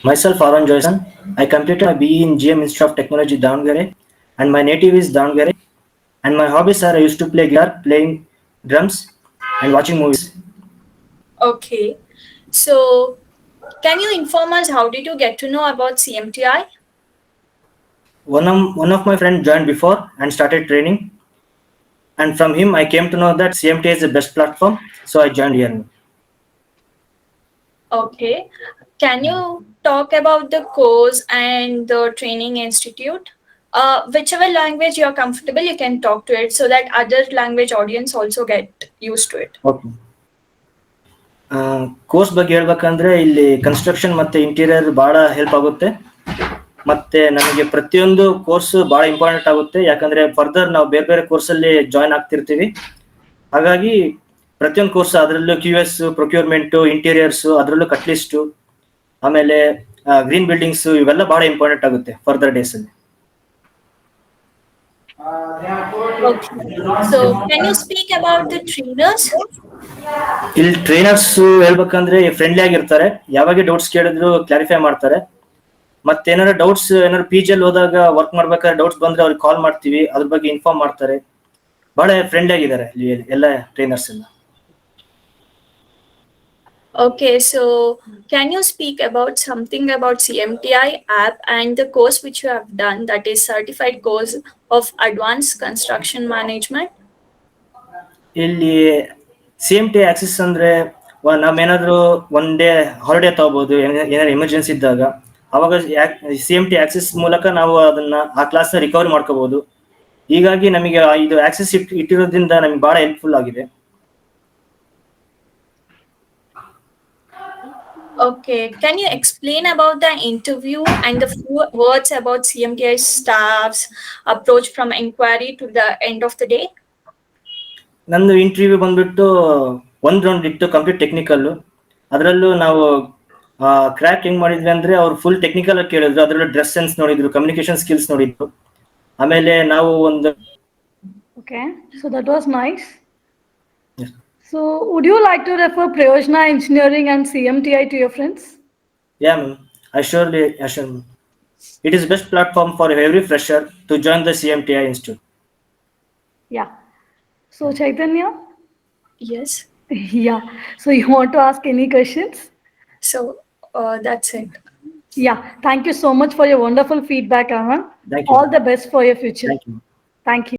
Myself, Joyson. I completed my BE in GM Institute of Technology, Davangere, and my native is Davangere. And my hobbies are I used to play guitar, playing drums, and watching movies. Okay. So, can you inform us how did you get to know about CMTI? One of my friends joined before and started training, and from him I came to know that CMT is the best platform, so I joined here. Okay. Can you talk about the course and the training institute? Whichever language you're comfortable, you can talk to it so that other language audience also get used to it. Okay. Course ಬಗ್ಗೆ ಹೇಳ್ಬೇಕಂದ್ರೆ ಇಲ್ಲಿ construction ಮತ್ತೆ interior ಬಹಳ help ಆಗುತ್ತೆ. ಮತ್ತೆ ನಮಗೆ ಪ್ರತಿಯೊಂದು course ಬಹಳ ಇಂಪಾರ್ಟೆಂಟ್ ಆಗುತ್ತೆ, ಯಾಕಂದ್ರೆ ಫರ್ದರ್ ನಾವು ಬೇರೆ ಬೇರೆ ಕೋರ್ಸ್ ಅಲ್ಲಿ ಜಾಯ್ನ್ ಆಗ್ತಿರ್ತೀವಿ. ಹಾಗಾಗಿ ಪ್ರತಿಯೊಂದು ಕೋರ್ಸ್ ಅದರಲ್ಲೂ QS, ಪ್ರೊಕ್ಯೂರ್ಮೆಂಟ್, ಇಂಟೀರಿಯರ್ಸ್, ಅದರಲ್ಲೂ ಕಟ್ಲಿಸ್ಟ್, ಆಮೇಲೆ ಗ್ರೀನ್ ಬಿಲ್ಡಿಂಗ್ಸ್, ಇವೆಲ್ಲ ಬಹಳ ಇಂಪಾರ್ಟೆಂಟ್ ಆಗುತ್ತೆ ಫರ್ದರ್ ಡೇಸ್ ಅಲ್ಲಿ. Okay. So, can you speak about the trainers? ಇಲ್ಲಿ ಟ್ರೈನರ್ಸ್ ಹೇಳ್ಬೇಕಂದ್ರೆ ಫ್ರೆಂಡ್ಲಿ ಆಗಿರ್ತಾರೆ, ಯಾವಾಗ ಡೌಟ್ಸ್ ಕೇಳಿದ್ರು ಕ್ಲಾರಿಫೈ ಮಾಡ್ತಾರೆ. ಮತ್ತೇನಾದ್ರು ಡೌಟ್ಸ್ ಏನಾದ್ರು PG ಅಲ್ಲಿ ಹೋದಾಗ ವರ್ಕ್ ಮಾಡ್ಬೇಕಾದ್ರೆ ಡೌಟ್ಸ್ ಬಂದ್ರೆ ಅವ್ರಿಗೆ ಕಾಲ್ ಮಾಡ್ತೀವಿ, ಅದ್ರ ಬಗ್ಗೆ ಇನ್ಫಾರ್ಮ್ ಮಾಡ್ತಾರೆ. ಬಹಳ ಫ್ರೆಂಡ್ಲಿ ಆಗಿದ್ದಾರೆ ಇಲ್ಲಿ ಎಲ್ಲ ಟ್ರೈನರ್ಸ್ ಎಲ್ಲ. Okay, so can you speak about something about CMTI app and the course which you have done, that is certified course of advanced construction management? ಇಲ್ಲಿ CMT ಆಕ್ಸಿಸ್ ಅಂದ್ರೆ ನಾವೇನಾದ್ರು ಒನ್ ಡೇ ಹಾಲಿಡೇ ತಗೋಬಹುದು, ಏನಾದ್ರು emergency ಇದ್ದಾಗ. ಅವಾಗ CMT Axis ಮೂಲಕ ನಾವು ಅದನ್ನ ಆ ಕ್ಲಾಸ್ ನ ರಿಕವರಿ ಮಾಡ್ಕೋಬಹುದು. ಹೀಗಾಗಿ ನಮಗೆ ಇದು ಆಕ್ಸಿಸ್ ಇಟ್ಟಿರೋದ್ರಿಂದ ನಮ್ಗೆ ಬಹಳ ಹೆಲ್ಪ್ಫುಲ್ ಆಗಿದೆ. Okay, can you explain about the interview and the few words about CMTI staff's approach from inquiry to the end of the day? ನಂದು ಇಂಟರ್ವ್ಯೂ ಬಂದ್ಬಿಟ್ಟು ಒಂದ್ ರೌಂಡ್ ಇತ್ತು, ಕಂಪ್ಲೀಟ್ ಟೆಕ್ನಿಕಲ್. ಅದರಲ್ಲೂ ನಾವು ಕ್ರ್ಯಾಕ್ ಹೆಂಗ್ ಮಾಡಿದ್ವಿ ಅಂದ್ರೆ ಅವ್ರು ಫುಲ್ ಟೆಕ್ನಿಕಲ್ ಆಗಿ ಕೇಳಿದ್ರು, ಅದರಲ್ಲೂ ಡ್ರೆಸ್ ಸೆನ್ಸ್ ನೋಡಿದ್ರು, ಕಮ್ಯುನಿಕೇಶನ್ ಸ್ಕಿಲ್ಸ್ ನೋಡಿದ್ರು. ಆಮೇಲೆ ನಾವು ಒಂದು Okay, so that was nice. So would you like to refer Prayojna Engineering and CMTI to your friends? Yeah, ma'am. I surely. It is best platform for every fresher to join the CMTI Institute. Yeah. So Chaitanya? Yes. Yeah. So you want to ask any questions? So that's it. Yeah. Thank you so much for your wonderful feedback, Aman. Thank you. All the best for your future. Thank you. Thank you.